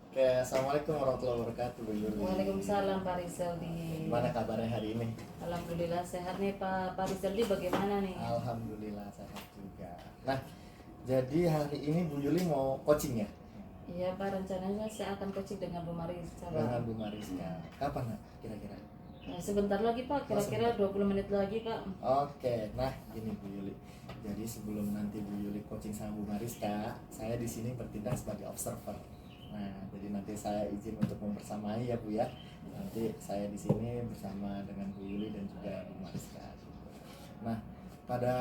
Oke, assalamualaikum warahmatullahi wabarakatuh, Bu Yuli. Waalaikumsalam Pak Rizaldi. Gimana kabarnya hari ini? Alhamdulillah sehat nih Pak Rizaldi, bagaimana nih? Alhamdulillah sehat juga. Nah, jadi hari ini Bu Yuli mau coaching ya? Iya Pak, rencananya saya akan coaching dengan Bu Marisa Pak. Dengan Bu Mariska. Kapan nak kira-kira? Nah, sebentar lagi Pak, kira-kira 20 menit lagi Pak. Oke, nah gini Bu Yuli. Jadi sebelum nanti Bu Yuli coaching sama Bu Mariska, saya di sini bertindak sebagai observer. Nah, jadi nanti saya izin untuk membersamai ya Bu ya. Nanti saya di sini bersama dengan Bu Yuli dan juga Bu Mariska. Nah, pada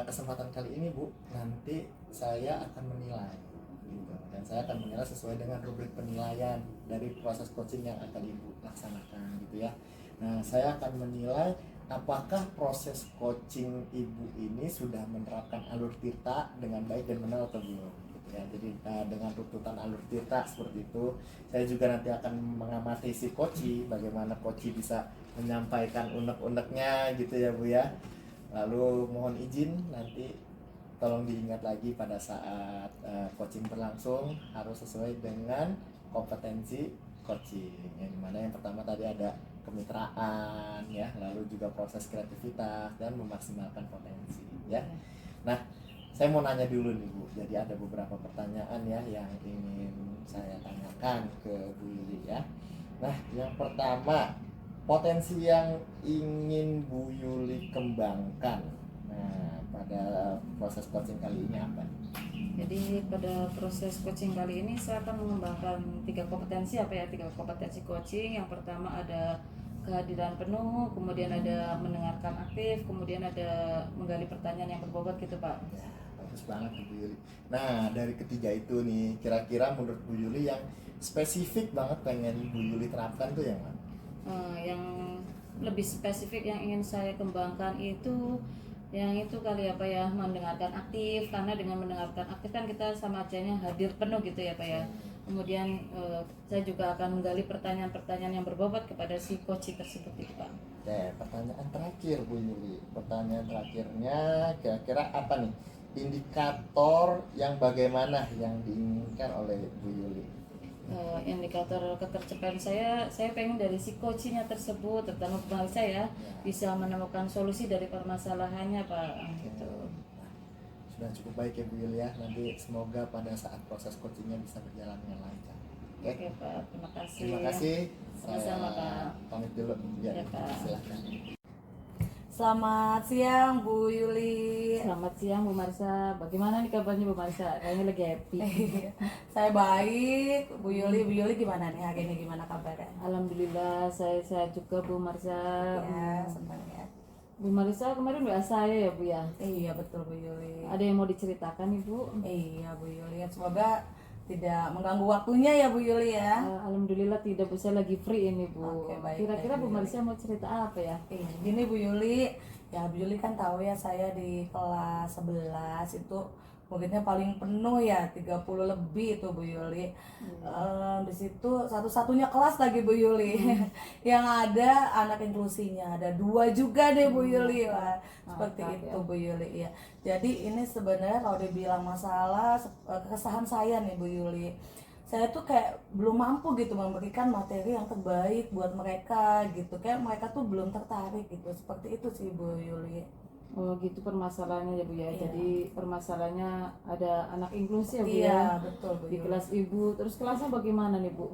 kesempatan kali ini Bu, nanti saya akan menilai gitu. Dan saya akan menilai sesuai dengan rubrik penilaian dari proses coaching yang akan Ibu laksanakan gitu ya. Nah, saya akan menilai apakah proses coaching Ibu ini sudah menerapkan alur tirta dengan baik dan benar atau belum gitu ya. Jadi dengan tuntutan alur tirta seperti itu, saya juga nanti akan mengamati si coach, bagaimana coach bisa menyampaikan unek-uneknya gitu ya Bu ya. Lalu mohon izin nanti tolong diingat lagi pada saat coaching berlangsung harus sesuai dengan kompetensi coaching. Yang dimana yang pertama tadi ada kemitraan ya, lalu juga proses kreativitas dan memaksimalkan potensi ya. Nah, saya mau nanya dulu nih Bu. Jadi ada beberapa pertanyaan ya yang ingin saya tanyakan ke Bu Yuli ya. Nah, yang pertama, potensi yang ingin Bu Yuli kembangkan. Nah, pada proses coaching kali ini apa? Jadi pada proses coaching kali ini saya akan mengembangkan 3 kompetensi coaching. Yang pertama ada kehadiran penuh, kemudian ada mendengarkan aktif, kemudian ada menggali pertanyaan yang berbobot gitu Pak. Ya, bagus banget Bu Yuli. Nah, dari ketiga itu nih, kira-kira menurut Bu Yuli yang spesifik banget pengen Bu Yuli terapkan tuh yang mana? Yang lebih spesifik yang ingin saya kembangkan itu yang itu kali ya Pak ya, mendengarkan aktif, karena dengan mendengarkan aktif kan kita sama ajanya hadir penuh gitu ya Pak ya. Kemudian saya juga akan menggali pertanyaan-pertanyaan yang berbobot kepada si coach tersebut itu Pak. Oke, pertanyaan terakhir Bu Yuli. Pertanyaan terakhirnya kira-kira apa nih? Indikator yang bagaimana yang diinginkan oleh Bu Yuli? Indikator ketercapaian saya pengen dari si coachnya tersebut, terutama pembalap saya bisa menemukan solusi dari permasalahannya Pak gitu. Sudah cukup baik ya Bu Yuli ya. Nanti semoga pada saat proses coachingnya bisa berjalan dengan lancar. Oke Pak, terima kasih. Terima kasih. Sama-sama Pak. Pamit dulu. Ya, Ya, Pak. silakan. Selamat siang Bu Yuli. Selamat siang Bu Marisa. Bagaimana nih kabarnya Bu Marisa? Kayaknya lagi happy. Saya baik. Bu Yuli gimana nih hari ini, gimana kabarnya? Alhamdulillah saya sehat juga Bu Marisa. Ya, senang ya. Bu Marisa kemarin WA saya ya Bu ya. Iya betul Bu Yuli. Ada yang mau diceritakan Ibu? Iya Bu Yuli. Semoga tidak mengganggu waktunya ya Bu Yuli ya. Alhamdulillah tidak, bisa lagi free ini Bu. Oke, baik, Kira-kira baik, Bu Bu Yuli. Marisa mau cerita apa ya? Gini Bu Yuli. Ya Bu Yuli kan tahu ya, saya di kelas 11 itu muridnya paling penuh ya, 30 lebih itu Bu Yuli. Di situ satu-satunya kelas lagi Bu Yuli yang ada anak inklusinya, ada 2 juga deh Bu Yuli. Wah, seperti Mantap, itu ya. Bu Yuli ya. Jadi ini sebenarnya kalau dibilang masalah keresahan saya nih Bu Yuli, saya tuh kayak belum mampu gitu memberikan materi yang terbaik buat mereka gitu, kayak mereka tuh belum tertarik gitu, seperti itu sih Bu Yuli. Oh gitu permasalahannya ya Bu ya. Iya. Jadi permasalahannya ada anak inklusi ya Bu Iya ya. betul Bu Di Yuli. kelas Ibu. Terus kelasnya bagaimana nih Bu?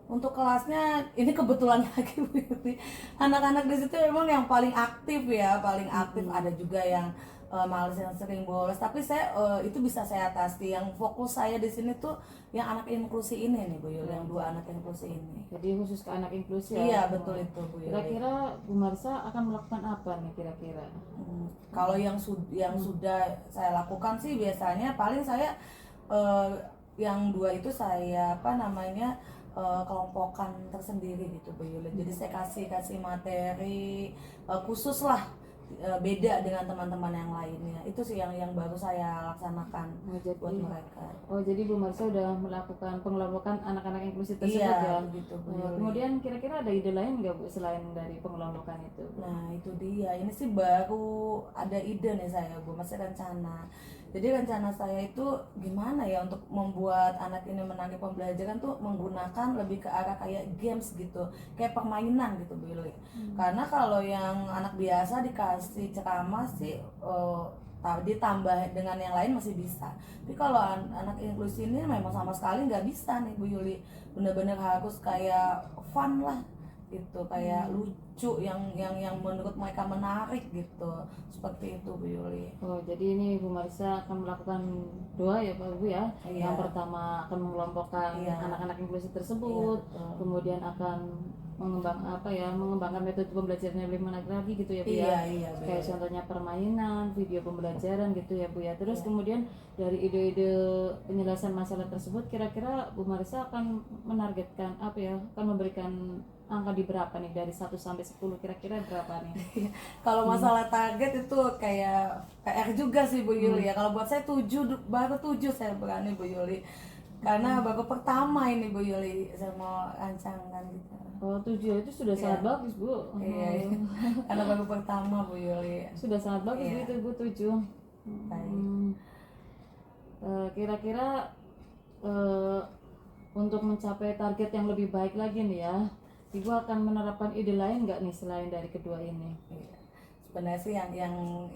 Untuk kelasnya ini kebetulan lagi Bu Yuli, anak-anak di situ memang yang paling aktif ya, paling aktif. Ada juga yang males, yang sering bolos, tapi saya itu bisa saya atasi. Yang fokus saya di sini tuh yang anak inklusi ini nih Bu Yuli, yang 2 anak inklusi ini. Jadi khusus ke anak inklusi ya. Iya betul itu Bu Yuli. Kira-kira Bu Marisa akan melakukan apa nih kira-kira? Kalau yang sudah saya lakukan sih biasanya paling saya eh, yang 2 itu saya kelompokkan tersendiri gitu Bu Yuli. Jadi saya kasih materi khusus lah, beda dengan teman-teman yang lainnya. Itu sih yang baru saya laksanakan buat mereka. Oh jadi Bu Marisa udah melakukan pengelompokan anak-anak inklusi tersebut ya. Iya begitu Bu Oh, Yuli. kemudian kira-kira ada ide lain nggak Bu selain dari pengelompokan itu? Nah itu dia, ini sih baru ada ide nih saya Bu, masih rencana. Jadi rencana saya itu gimana ya untuk membuat anak ini menarik pembelajaran tuh menggunakan lebih ke arah kayak games gitu, kayak permainan gitu Bu Yuli. Karena kalau yang anak biasa dikasih ceramah sih ditambah dengan yang lain masih bisa. Tapi kalau anak inklusi ini memang sama sekali nggak bisa nih Bu Yuli. Bener-bener harus kayak fun lah gitu, kayak lucu yang menurut mereka menarik gitu, seperti itu Bu Yuli. Oh, jadi ini Bu Marisa akan melakukan doa ya Pak Bu ya. Iya. Yang pertama akan mengelompokkan Iya. anak-anak inklusi tersebut, Iya, betul. kemudian akan mengembangkan metode pembelajaran yang lebih menarik lagi gitu ya Bu Iya, ya. iya, Bu Kayak Yuli. contohnya permainan, video pembelajaran gitu ya Bu ya. Terus kemudian dari ide-ide penyelesaian masalah tersebut, kira-kira Bu Marisa akan menargetkan apa ya? Akan memberikan angka di berapa nih, dari 1 sampai 10 kira-kira berapa nih? Kalau masalah target itu kayak PR juga sih Bu Yuli ya. Kalau buat saya 7, baru 7 saya berani Bu Yuli. Karena baru pertama ini Bu Yuli saya mau rancangkan gitu. Oh, 7 itu sudah sangat bagus Bu. Iya, karena baru pertama Bu Yuli. Sudah sangat bagus Iya. itu Bu 7. Baik. Kira-kira untuk mencapai target yang lebih baik lagi nih ya, Ibu akan menerapkan ide lain nggak nih selain dari kedua ini? Iya. Sebenarnya sih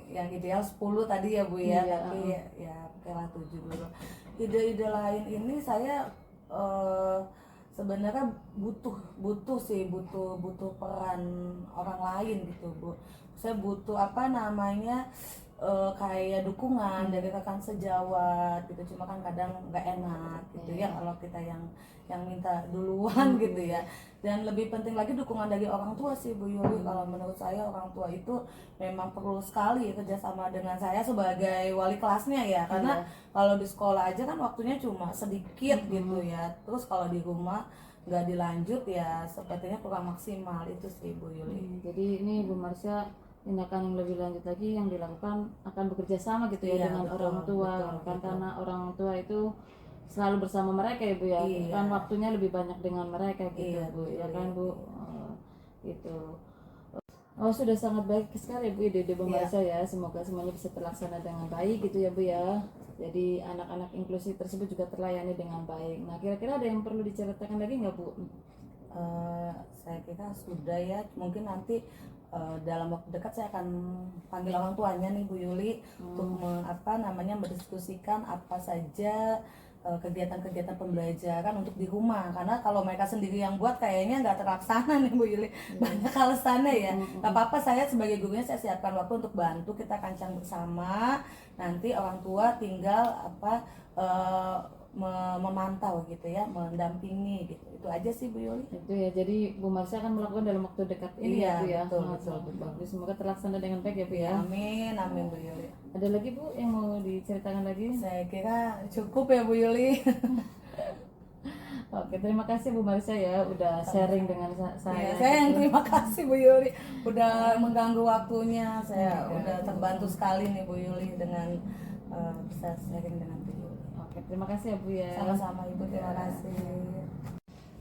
yang ideal 10 tadi ya Bu ya, Iya, tapi ya kira 7 dulu. Ide-ide lain ini saya sebenarnya butuh peran orang lain gitu Bu. Saya butuh apa namanya kayak dukungan dari rekan sejawat gitu, cuma kan kadang nggak enak gitu ya kalau kita yang minta duluan gitu ya. Dan lebih penting lagi dukungan dari orang tua sih Bu Yuli. Kalau menurut saya orang tua itu memang perlu sekali kerjasama dengan saya sebagai wali kelasnya ya, karena kalau di sekolah aja kan waktunya cuma sedikit gitu ya, terus kalau di rumah nggak dilanjut ya sepertinya kurang maksimal, itu sih Bu Yuli. Jadi ini Bu Marsha, tindakan yang lebih lanjut lagi yang dilakukan akan bekerja sama gitu ya Iya, dengan betul, orang tua, betul, kan betul. karena orang tua itu selalu bersama mereka ya Bu ya, Iya. kan waktunya lebih banyak dengan mereka gitu Iya, Bu, ya betul, kan Bu. Gitu. Oh, sudah sangat baik sekali Bu ide Bu Marsha ya, semoga semuanya bisa terlaksana dengan baik gitu ya Bu ya. Jadi anak-anak inklusi tersebut juga terlayani dengan baik. Nah, kira-kira ada yang perlu diceritakan lagi nggak Bu? Saya kira sudah ya, mungkin nanti dalam waktu dekat saya akan panggil orang tuanya nih Bu Yuli untuk mendiskusikan apa saja kegiatan-kegiatan pembelajaran untuk di rumah, karena kalau mereka sendiri yang buat kayaknya nggak terlaksana nih Bu Yuli. Banyak alasannya ya. Nggak apa-apa, saya sebagai gurunya saya siapkan waktu untuk bantu, kita kancang bersama, nanti orang tua tinggal memantau gitu ya, mendampingi gitu. Itu aja sih Bu Yuli. Itu ya, jadi Bu Marsha akan melakukan dalam waktu dekat ini Iya, ya Bu ya. betul, Nah, betul, betul. bagus, semoga terlaksana dengan baik ya Bu ya. Amin, amin Bu Yuli. Ada lagi Bu yang mau diceritakan lagi? Saya kira cukup ya Bu Yuli. Oke, terima kasih Bu Marsha ya udah sharing dengan saya. Saya yang terima kasih Bu Yuli udah mengganggu waktunya. Saya udah terbantu sekali nih Bu Yuli dengan bisa sharing dengan Bu Yuli. Oke, terima kasih ya Bu ya. Sama-sama Ibu, terima kasih.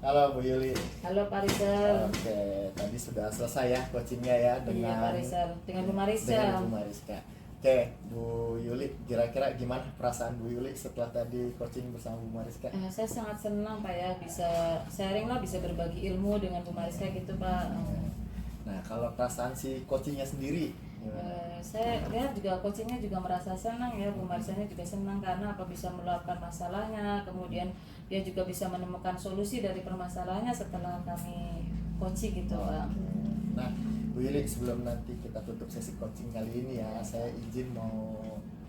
Halo Bu Yuli. Halo Pak Rizal. Oke, tadi sudah selesai ya coachingnya ya Iya Pak dengan Rizal, dengan Bu Marisa. dengan Bu Mariska. Oke, Bu Yuli, kira-kira gimana perasaan Bu Yuli setelah tadi coaching bersama Bu Mariska? Saya sangat senang Pak ya, bisa sharing lah, bisa berbagi ilmu dengan Bu Mariska gitu Pak. Nah, kalau perasaan si coachingnya sendiri gimana? Saya lihat juga coachingnya juga merasa senang ya, Bu Marsanya juga senang karena apa, bisa meluapkan masalahnya, kemudian dia juga bisa menemukan solusi dari permasalahannya setelah kami coaching gitu Pak. Nah, Bu Yuli, sebelum nanti kita tutup sesi coaching kali ini ya, saya izin mau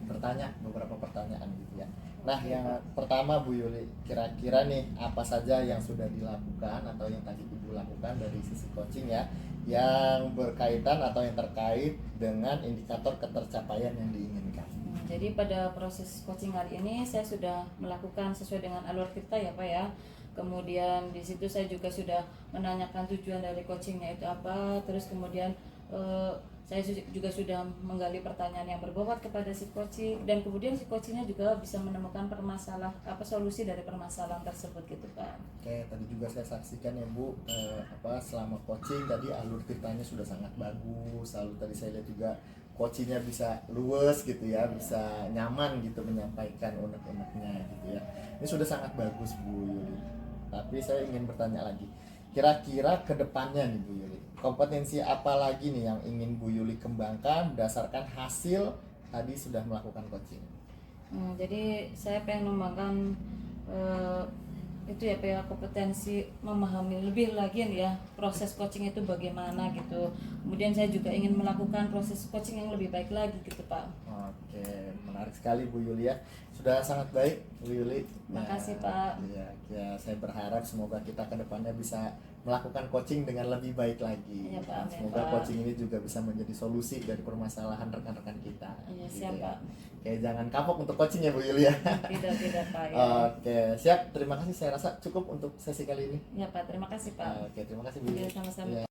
bertanya beberapa pertanyaan gitu ya. Nah, yang pertama Bu Yuli, kira-kira nih apa saja yang sudah dilakukan atau yang tadi Ibu lakukan dari sisi coaching ya, yang berkaitan atau yang terkait dengan indikator ketercapaian yang diinginkan? Jadi pada proses coaching hari ini saya sudah melakukan sesuai dengan alur kita ya Pak ya. Kemudian di situ saya juga sudah menanyakan tujuan dari coachingnya itu apa. Terus kemudian saya juga sudah menggali pertanyaan yang berbobot kepada si coaching, dan kemudian si coachingnya juga bisa menemukan solusi dari permasalahan tersebut gitu Pak. Oke, tadi juga saya saksikan ya Bu, selama coaching tadi alur ceritanya sudah sangat bagus. Lalu tadi saya lihat juga coachingnya bisa luwes gitu ya, bisa nyaman gitu menyampaikan unek-uneknya gitu ya. Ini sudah sangat bagus Bu Yuli. Tapi saya ingin bertanya lagi, kira-kira ke depannya nih Bu Yuli, kompetensi apa lagi nih yang ingin Bu Yuli kembangkan berdasarkan hasil tadi sudah melakukan coaching? Jadi saya pengen mengembangkan itu ya Pak ya, kompetensi memahami lebih lagi nih ya proses coaching itu bagaimana gitu. Kemudian saya juga ingin melakukan proses coaching yang lebih baik lagi gitu Pak. Oke, menarik sekali Bu Yuli ya. Sudah sangat baik Bu Yuli. Makasih, Pak. Ya, saya berharap semoga kita ke depannya bisa melakukan coaching dengan lebih baik lagi. Iya, Pak. Amin, Semoga Pak. coaching ini juga bisa menjadi solusi dari permasalahan rekan-rekan kita. Iya, Gitu siap, ya. Pak. Oke, jangan kapok untuk coaching ya Bu Yuli ya. Tidak Pak ya. Oke, siap. Terima kasih. Saya rasa cukup untuk sesi kali ini. Ya Pak, terima kasih Pak. Oke, terima kasih Bu Yuli. Iya, sama-sama. Ya.